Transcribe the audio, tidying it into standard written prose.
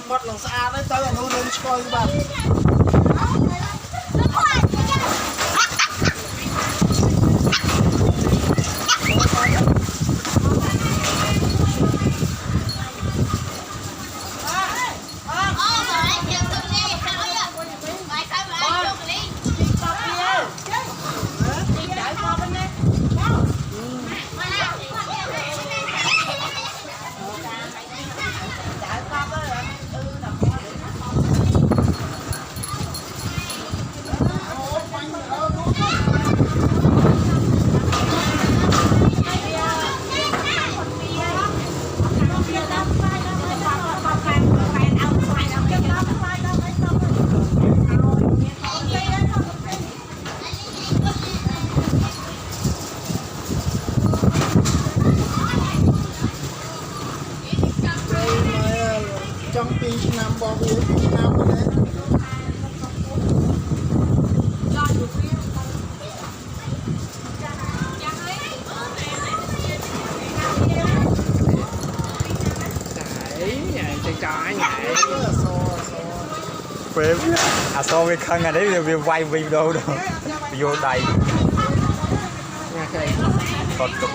mất lòng xa đấy tới là nuôi lên coi các bạn trong pin năm bao nhiêu năm đấy phim à so với khăn này đấy vì quay video đâu vô đầy còn cục